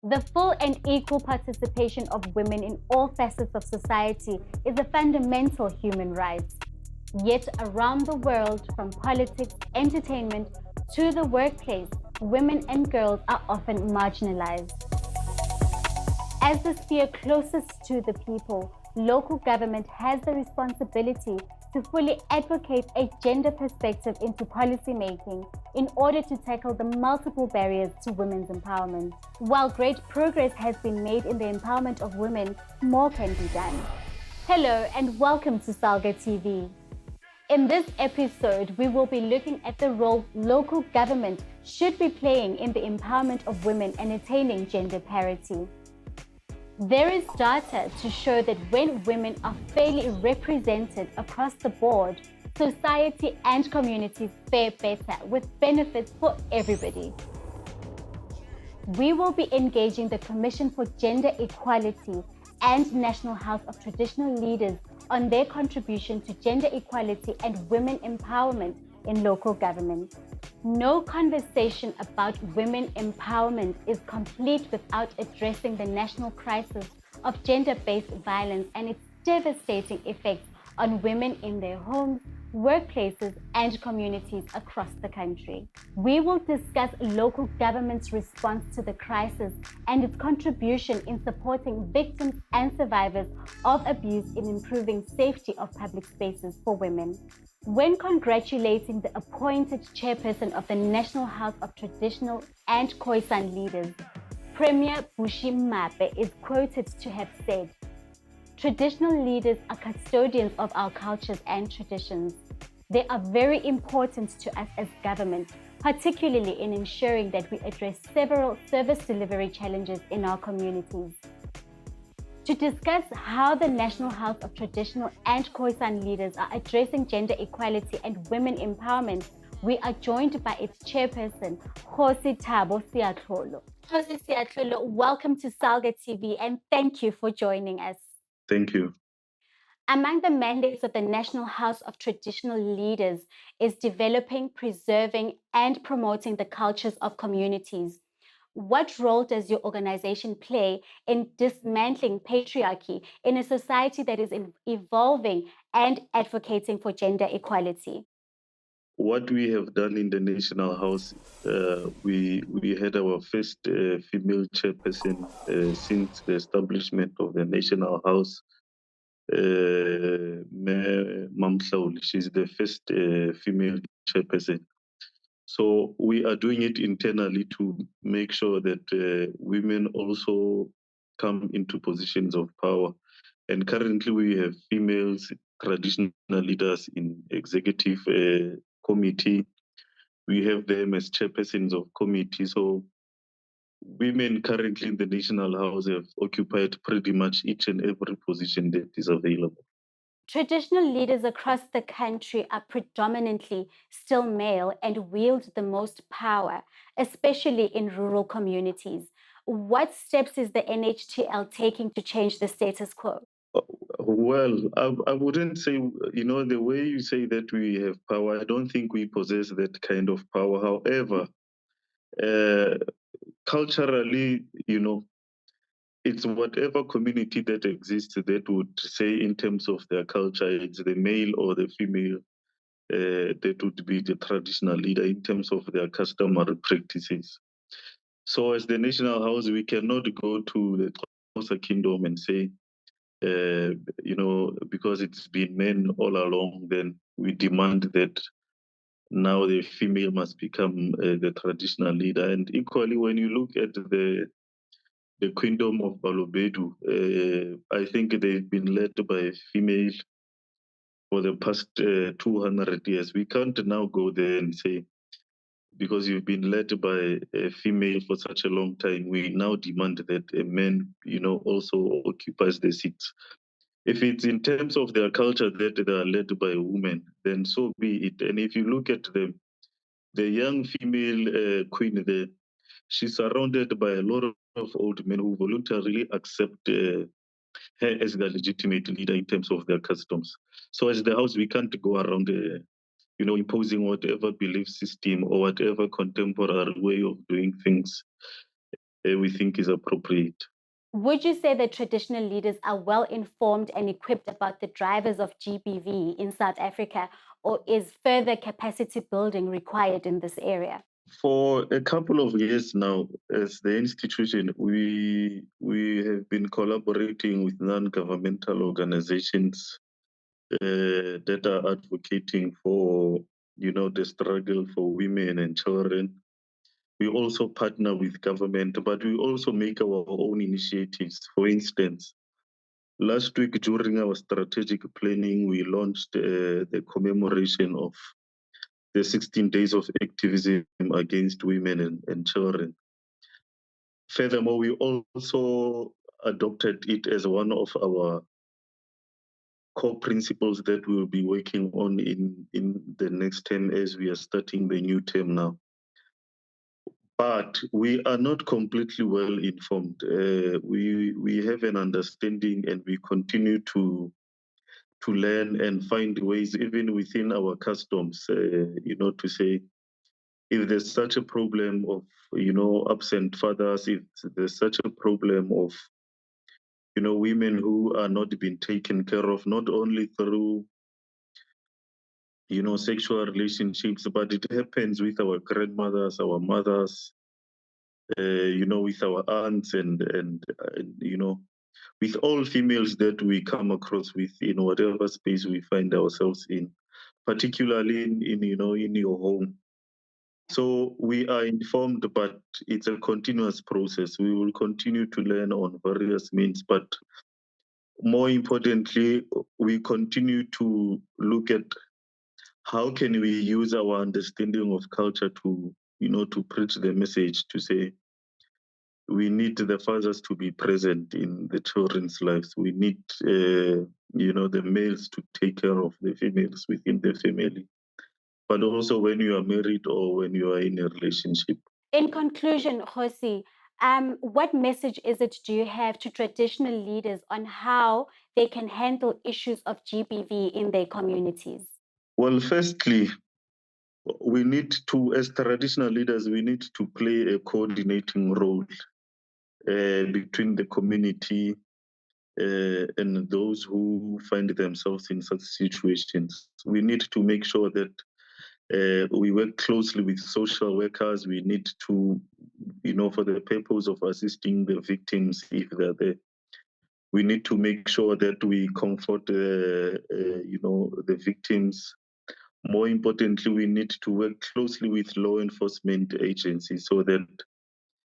The full and equal participation of women in all facets of society is a fundamental human right. Yet around the world, from politics, entertainment, to the workplace, women and girls are often marginalized. As the sphere closest to the people, local government has the responsibility to fully advocate a gender perspective into policy making in order to tackle the multiple barriers to women's empowerment. While great progress has been made in the empowerment of women, more can be done. Hello and welcome to Salga TV. In this episode, we will be looking at the role local government should be playing in the empowerment of women and attaining gender parity. There is data to show that when women are fairly represented across the board, society and communities fare better with benefits for everybody. We will be engaging the Commission for Gender Equality and National House of Traditional Leaders on their contribution to gender equality and women empowerment in local government. No conversation about women empowerment is complete without addressing the national crisis of gender-based violence and its devastating effects on women in their homes, workplaces, and communities across the country. We will discuss local government's response to the crisis and its contribution in supporting victims and survivors of abuse in improving safety of public spaces for women. When congratulating the appointed chairperson of the National House of Traditional and Khoisan Leaders, Premier Bushi Mape is quoted to have said, "Traditional leaders are custodians of our cultures and traditions. They are very important to us as government, particularly in ensuring that we address several service delivery challenges in our communities." To discuss how the National House of Traditional and Khoisan Leaders are addressing gender equality and women empowerment, we are joined by its chairperson, Khosi Thabo Siatlolo. Khosi Siatlolo, welcome to Salga TV and thank you for joining us. Thank you. Among the mandates of the National House of Traditional Leaders is developing, preserving, and promoting the cultures of communities. What role does your organization play in dismantling patriarchy in a society that is evolving and advocating for gender equality? What we have done in the National House, we had our first female chairperson since the establishment of the National House. Mamhlauli, she's the first female chairperson. So we are doing it internally to make sure that women also come into positions of power. And currently we have females, traditional leaders in executive committee. We have them as chairpersons of committee. So women currently in the National House have occupied pretty much each and every position that is available. Traditional leaders across the country are predominantly still male and wield the most power, especially in rural communities. What steps is the NHTL taking to change the status quo? Well, I wouldn't say, the way you say that we have power, I don't think we possess that kind of power. However, culturally, it's whatever community that exists that would say in terms of their culture, it's the male or the female that would be the traditional leader in terms of their customary practices. So as the National House, we cannot go to the Xhosa Kingdom and say, because it's been men all along, then we demand that now the female must become the traditional leader. And equally, when you look at the Kingdom of Balobedu, I think they've been led by a female for the past 200 years. We can't now go there and say, because you've been led by a female for such a long time, we now demand that a man, also occupies the seats. If it's in terms of their culture that they are led by a woman, then so be it. And if you look at the young female queen there, she's surrounded by a lot of old men who voluntarily accept her as the legitimate leader in terms of their customs. So as the house, we can't go around, imposing whatever belief system or whatever contemporary way of doing things we think is appropriate. Would you say that traditional leaders are well informed and equipped about the drivers of GBV in South Africa, or is further capacity building required in this area? For a couple of years now, as the institution, we have been collaborating with non-governmental organizations that are advocating for, the struggle for women and children. We also partner with government, but we also make our own initiatives. For instance, last week during our strategic planning, we launched the commemoration of the 16 days of activism against women and children. Furthermore, we also adopted it as one of our core principles that we will be working on in the next term as we are starting the new term now. But we are not completely well informed. We have an understanding, and we continue to learn and find ways, even within our customs, to say, if there's such a problem of, absent fathers, if there's such a problem of, women who are not being taken care of, not only through, sexual relationships, but it happens with our grandmothers, our mothers, with our aunts and with all females that we come across with in whatever space we find ourselves in, particularly in your home. So we are informed, but it's a continuous process. We will continue to learn on various means, but more importantly, we continue to look at how can we use our understanding of culture to, to preach the message, to say we need the fathers to be present in the children's lives. We need, the males to take care of the females within the family, but also when you are married or when you are in a relationship. In conclusion, Josi, what message do you have to traditional leaders on how they can handle issues of GBV in their communities? Well, firstly, we need to, as traditional leaders, we need to play a coordinating role between the community and those who find themselves in such situations. We need to make sure that we work closely with social workers. We need to, for the purpose of assisting the victims if they're there, we need to make sure that we comfort, the victims. More importantly, we need to work closely with law enforcement agencies so that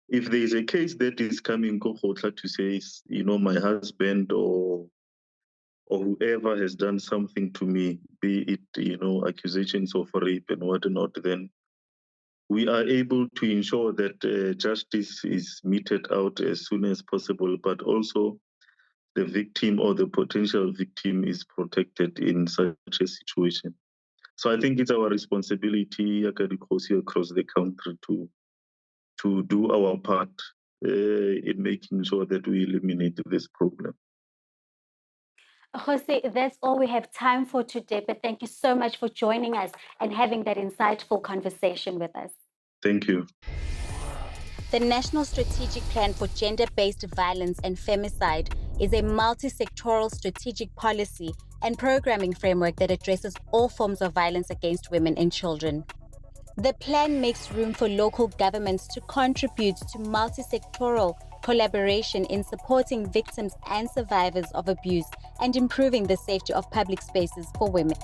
if there is a case that is coming to say, my husband or whoever has done something to me, be it, accusations of rape and whatnot, then we are able to ensure that justice is meted out as soon as possible, but also the victim or the potential victim is protected in such a situation. So I think it's our responsibility across the country to do our part in making sure that we eliminate this problem. Jose, that's all we have time for today, but thank you so much for joining us and having that insightful conversation with us. Thank you. The National Strategic Plan for Gender-Based Violence and Femicide is a multi-sectoral strategic policy and programming framework that addresses all forms of violence against women and children. The plan makes room for local governments to contribute to multi-sectoral collaboration in supporting victims and survivors of abuse and improving the safety of public spaces for women.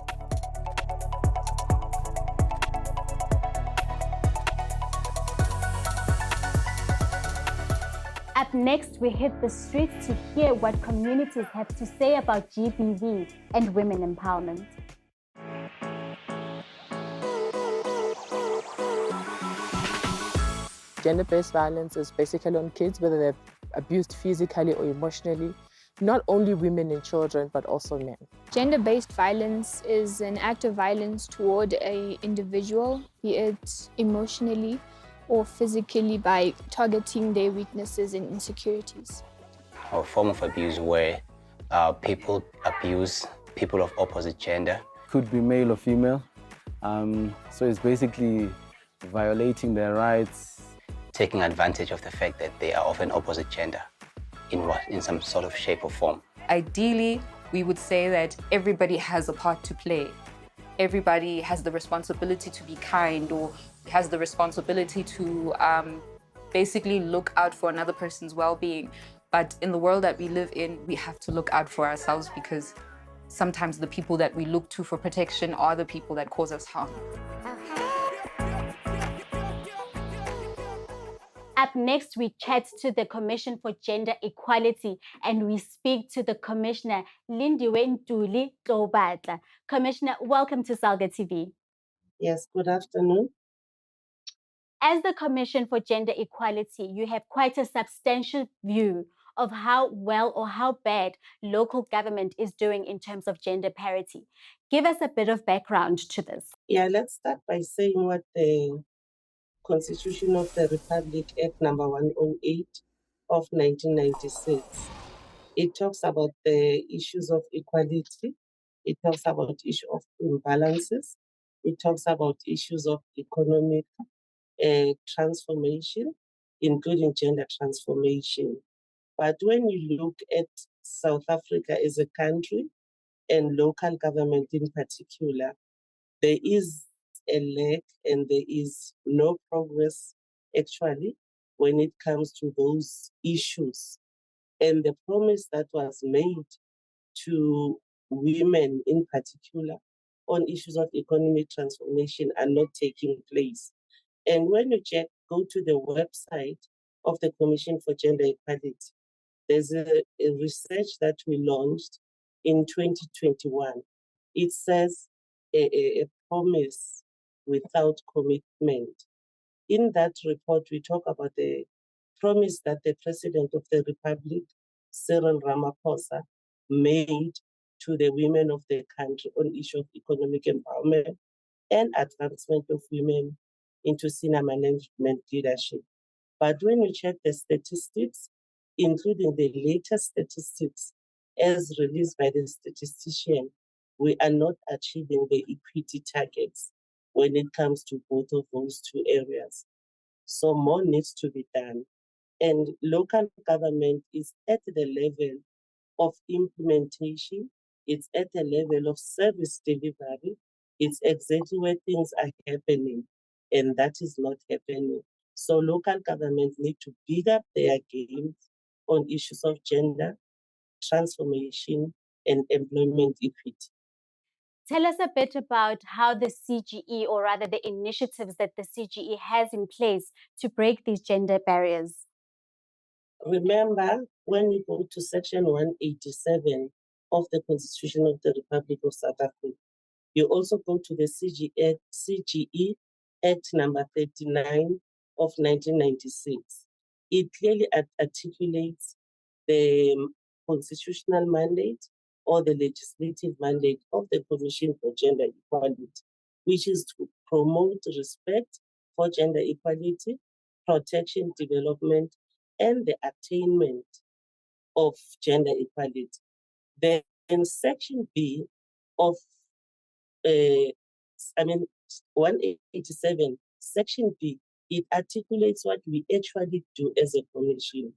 Up next, we hit the streets to hear what communities have to say about GBV and women empowerment. Gender-based violence is basically on kids, whether they're abused physically or emotionally, not only women and children, but also men. Gender-based violence is an act of violence toward an individual, be it emotionally or physically, by targeting their weaknesses and insecurities. A form of abuse where people abuse people of opposite gender. Could be male or female. So it's basically violating their rights, taking advantage of the fact that they are of an opposite gender in some sort of shape or form. Ideally, we would say that everybody has a part to play. Everybody has the responsibility to be kind, or has the responsibility to basically look out for another person's well-being. But in the world that we live in, we have to look out for ourselves, because sometimes the people that we look to for protection are the people that cause us harm. Up next, we chat to the Commission for Gender Equality and we speak to the Commissioner, Lindiwe Ntuli Tlobatla. Commissioner, welcome to Salga TV. Yes, good afternoon. As the Commission for Gender Equality, you have quite a substantial view of how well or how bad local government is doing in terms of gender parity. Give us a bit of background to this. Yeah, let's start by saying what the Constitution of the Republic Act number 108 of 1996. It talks about the issues of equality. It talks about issue of imbalances. It talks about issues of economic transformation, including gender transformation. But when you look at South Africa as a country and local government in particular, there is a lack and there is no progress actually when it comes to those issues. And the promise that was made to women in particular on issues of economic transformation are not taking place. And when you go to the website of the Commission for Gender Equality, there's a research that we launched in 2021. It says a promise without commitment. In that report, we talk about the promise that the President of the Republic, Cyril Ramaphosa, made to the women of the country on issue of economic empowerment and advancement of women into senior management leadership. But when we check the statistics, including the latest statistics as released by the statistician, we are not achieving the equity targets when it comes to both of those two areas. So more needs to be done. And local government is at the level of implementation, it's at the level of service delivery, it's exactly where things are happening, and that is not happening. So local governments need to build up their gains on issues of gender transformation and employment equity. Tell us a bit about how the CGE, or rather the initiatives that the CGE has in place to break these gender barriers. Remember, when we go to Section 187 of the Constitution of the Republic of South Africa, you also go to the CGE Act number 39 of 1996. It clearly articulates the constitutional mandate or the legislative mandate of the Commission for Gender Equality, which is to promote respect for gender equality, protection, development, and the attainment of gender equality. Then Section B of 187, Section B, it articulates what we actually do as a commission.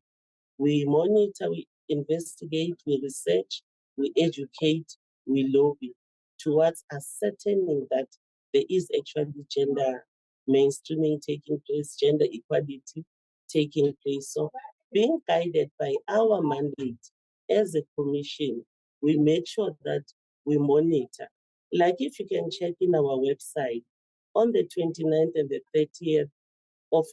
We monitor, we investigate, we research, we educate, we lobby towards ascertaining that there is actually gender mainstreaming taking place, gender equality taking place. So being guided by our mandate as a commission, we make sure that we monitor. Like if you can check in our website, on the 29th and the 30th of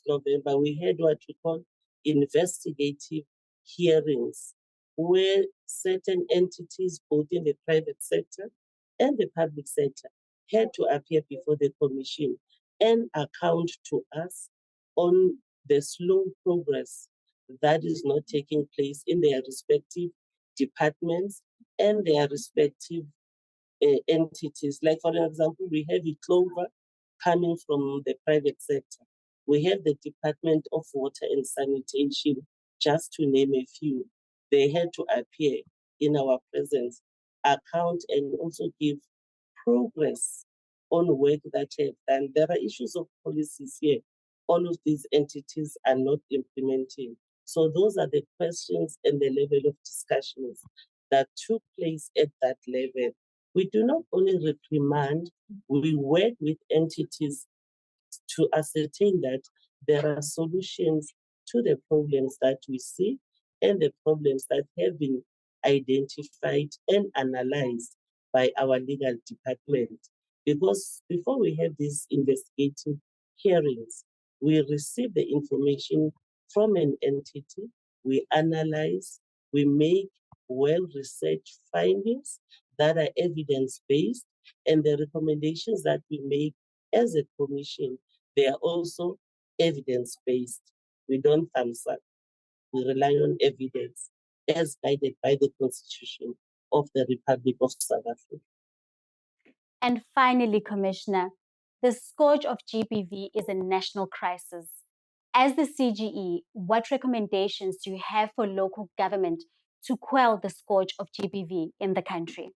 November, we had what we call investigative hearings, where certain entities, both in the private sector and the public sector, had to appear before the commission and account to us on the slow progress that is not taking place in their respective departments and their respective entities. Like, for example, we have a Clover coming from the private sector. We have the Department of Water and Sanitation, just to name a few. They had to appear in our presence, account, and also give progress on work that they have done. There are issues of policies here all of these entities are not implementing. So those are the questions and the level of discussions that took place at that level. We do not only reprimand, we work with entities to ascertain that there are solutions to the problems that we see and the problems that have been identified and analyzed by our legal department. Because before we have these investigative hearings, we receive the information from an entity, we analyze, we make well-researched findings that are evidence-based, and the recommendations that we make as a commission, they are also evidence-based. We don't thumbs up. We rely on evidence as guided by the Constitution of the Republic of South Africa. And finally, Commissioner, the scourge of GBV is a national crisis. As the CGE, what recommendations do you have for local government to quell the scourge of GBV in the country?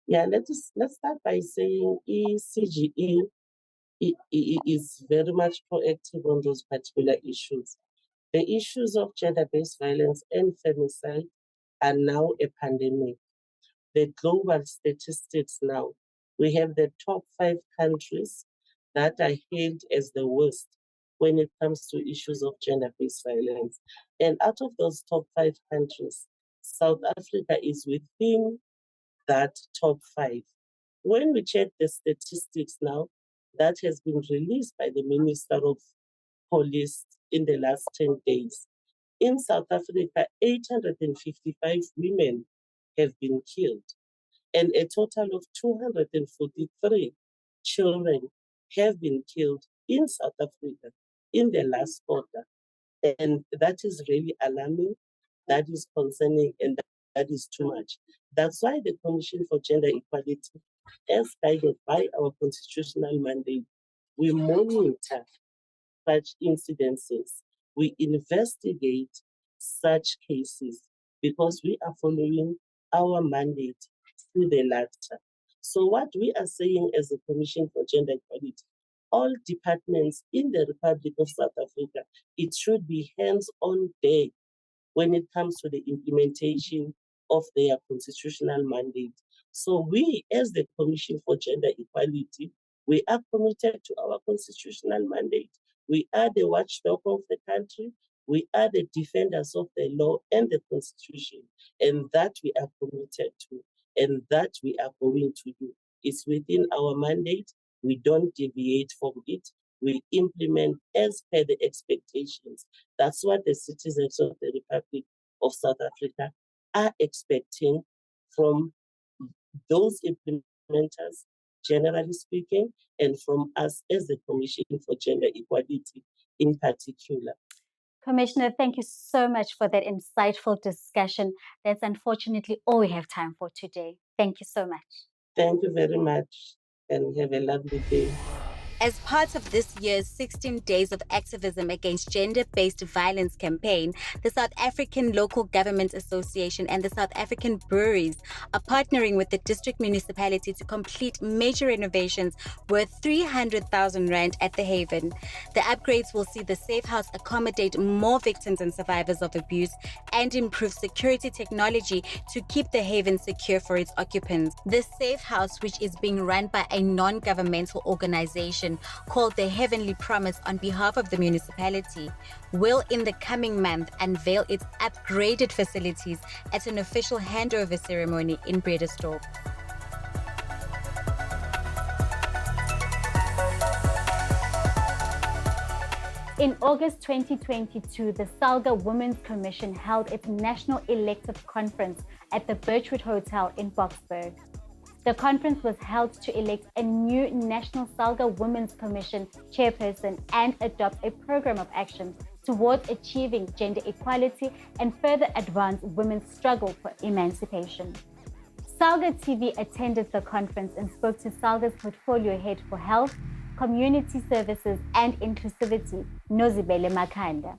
Yeah, let's start by saying CGE is very much proactive on those particular issues. The issues of gender-based violence and femicide are now a pandemic. The global statistics now, we have the top 5 countries that are hailed as the worst when it comes to issues of gender-based violence. And out of those top 5 countries, South Africa is within that top 5. When we check the statistics now, that has been released by the Minister of Police in the last 10 days. In South Africa, 855 women have been killed, and a total of 243 children have been killed in South Africa in the last quarter. And that is really alarming, that is concerning, and that is too much. That's why the Commission for Gender Equality, as guided by our constitutional mandate, we monitor such incidences. We investigate such cases because we are following our mandate to the latter. So what we are saying as a Commission for Gender Equality, all departments in the Republic of South Africa, it should be hands-on deck when it comes to the implementation of their constitutional mandate. So we, as the Commission for Gender Equality, we are committed to our constitutional mandate. We are the watchdog of the country. We are the defenders of the law and the Constitution, and that we are committed to, and that we are going to do. It's within our mandate. We don't deviate from it. We implement as per the expectations. That's what the citizens of the Republic of South Africa are expecting from those implementers, generally speaking, and from us as the Commission for Gender Equality in particular. Commissioner, thank you so much for that insightful discussion. That's unfortunately all we have time for today. Thank you so much. Thank you very much, and have a lovely day. As part of this year's 16 Days of Activism Against Gender-Based Violence campaign, the South African Local Government Association and the South African Breweries are partnering with the district municipality to complete major renovations worth 300,000 Rand at the Haven. The upgrades will see the safe house accommodate more victims and survivors of abuse and improve security technology to keep the Haven secure for its occupants. The safe house, which is being run by a non-governmental organization called the Heavenly Promise on behalf of the municipality, will in the coming month unveil its upgraded facilities at an official handover ceremony in Bredasdorp. In August 2022, the SALGA Women's Commission held its National Elective Conference at the Birchwood Hotel in Boksburg. The conference was held to elect a new National SALGA Women's Commission chairperson and adopt a program of action towards achieving gender equality and further advance women's struggle for emancipation. SALGA TV attended the conference and spoke to SALGA's portfolio head for health, community services and inclusivity, Nozibele Makhanda.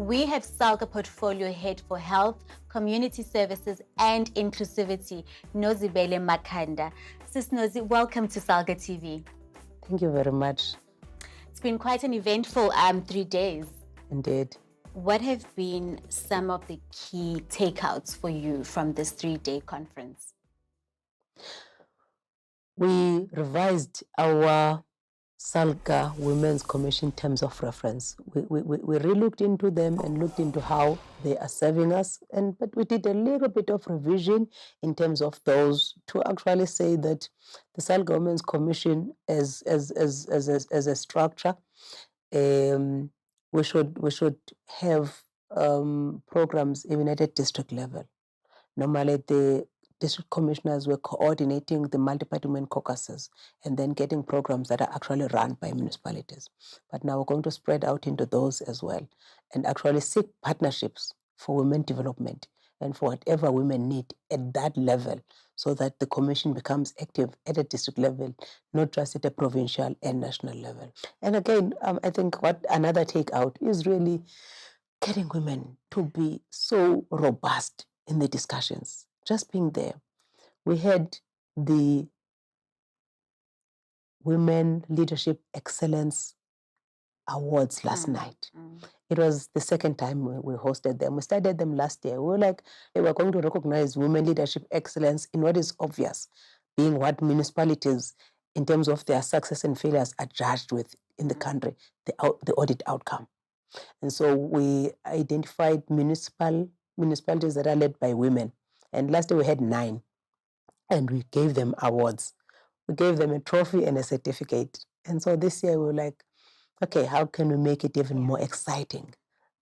we have SALGA Portfolio Head for Health, Community Services and Inclusivity, Nozibele Makhanda. Sis Nozi, welcome to SALGA TV. Thank you very much. It's been quite an eventful 3 days. Indeed. What have been some of the key takeouts for you from this 3-day conference? We revised our SALGA Women's Commission terms of reference. We re-looked into them and looked into how they are serving us, but we did a little bit of revision in terms of those to actually say that the SALGA Women's Commission as a structure, we should have programs even at a district level. Normally, the district commissioners were coordinating the multi-party women caucuses and then getting programs that are actually run by municipalities. But now we're going to spread out into those as well and actually seek partnerships for women development and for whatever women need at that level, so that the commission becomes active at a district level, not just at a provincial and national level. And again, I think what another takeout is really getting women to be so robust in the discussions, just being there. We had the Women Leadership Excellence Awards last night. It was the second time we hosted them. We started them last year. We were like, hey, we're going to recognize women leadership excellence in what is obvious, being what municipalities, in terms of their success and failures, are judged with in the country, the audit outcome. And so we identified municipalities that are led by women. And last year we had 9, and we gave them awards. We gave them a trophy and a certificate. And so this year we were like, okay, how can we make it even more exciting?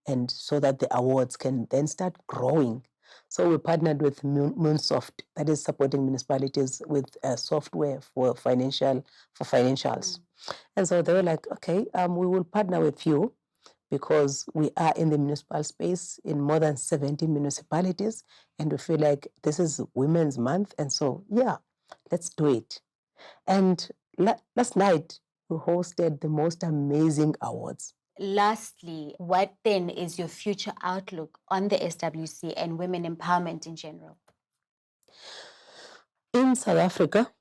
And so that the awards can then start growing. So we partnered with Moonsoft, that is supporting municipalities with software for financials. And so they were like, okay, we will partner with you, because we are in the municipal space in more than 70 municipalities, and we feel like this is Women's Month, and so, yeah, let's do it. And last night, we hosted the most amazing awards. Lastly, what then is your future outlook on the SWC and women empowerment in general? In South Africa,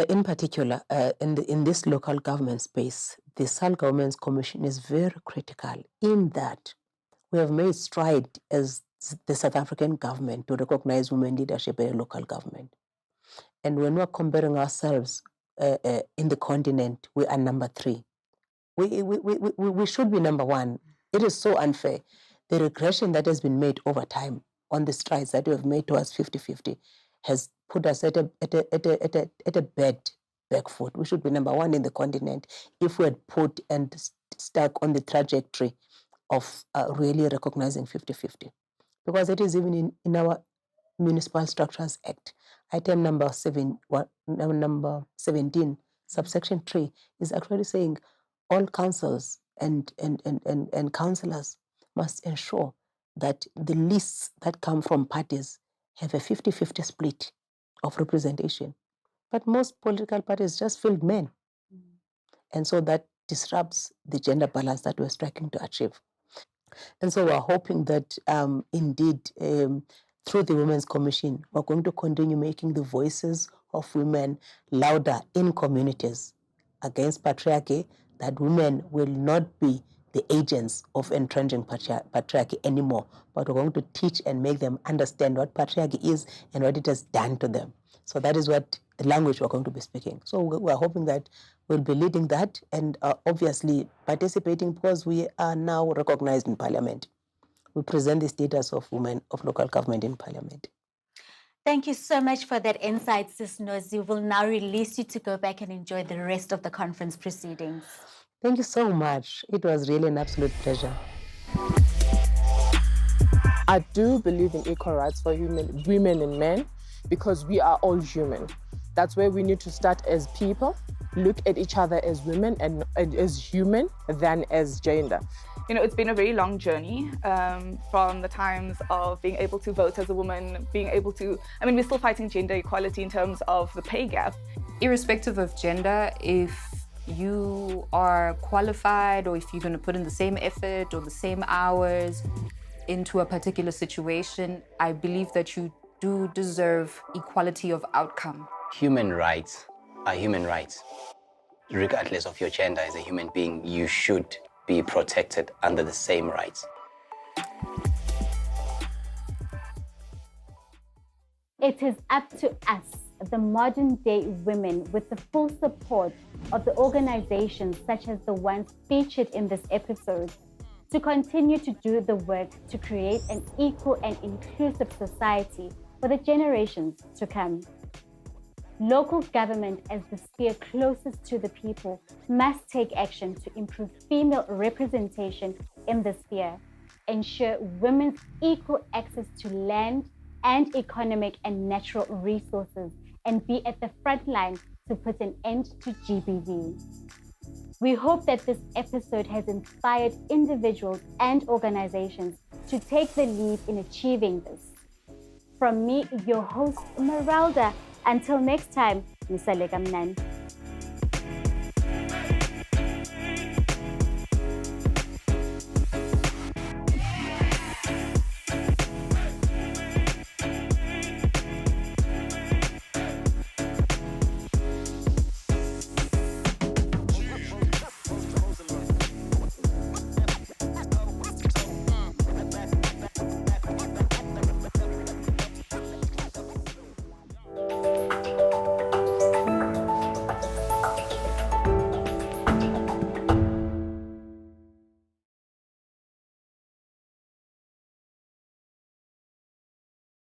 in particular, in this local government space, the SALGA Women's Commission is very critical in that we have made stride as the South African government to recognize women leadership in local government. And when we're comparing ourselves in the continent, we are number 3. We should be number 1. It is so unfair. The regression that has been made over time on the strides that we have made towards 50-50 has put us at a bad back foot. We should be number 1 in the continent if we had put and stuck on the trajectory of really recognizing 50-50. Because it is even in our Municipal Structures Act, item number 17, subsection 3, is actually saying all councils and councillors must ensure that the lists that come from parties have a 50-50 split of representation. But most political parties just field men. And so that disrupts the gender balance that we're striking to achieve. And so we're hoping that indeed, through the Women's Commission, we're going to continue making the voices of women louder in communities against patriarchy, that women will not be the agents of entrenching patriarchy anymore, but we're going to teach and make them understand what patriarchy is and what it has done to them. So that is what the language we're going to be speaking. So we're hoping that we'll be leading that and obviously participating, because we are now recognized in Parliament. We present the status of women of local government in Parliament. Thank you so much for that insight, Sis Nozi. We'll now release you to go back and enjoy the rest of the conference proceedings. Thank you so much. It was really an absolute pleasure. I do believe in equal rights for women and men, because we are all human. That's where we need to start as people, look at each other as women and as human than as gender. You know, it's been a very long journey from the times of being able to vote as a woman, being able to, we're still fighting gender equality in terms of the pay gap. Irrespective of gender, if you are qualified or if you're going to put in the same effort or the same hours into a particular situation, I believe that you do deserve equality of outcome. Human rights are human rights. Regardless of your gender as a human being, you should be protected under the same rights. It is up to us, the modern day women, with the full support of the organizations such as the ones featured in this episode, to continue to do the work to create an equal and inclusive society for the generations to come. Local government, as the sphere closest to the people, must take action to improve female representation in the sphere, ensure women's equal access to land and economic and natural resources, and be at the front line to put an end to GBV. We hope that this episode has inspired individuals and organizations to take the lead in achieving this. From me, your host, Meralda, until next time, Nisale Kamnani.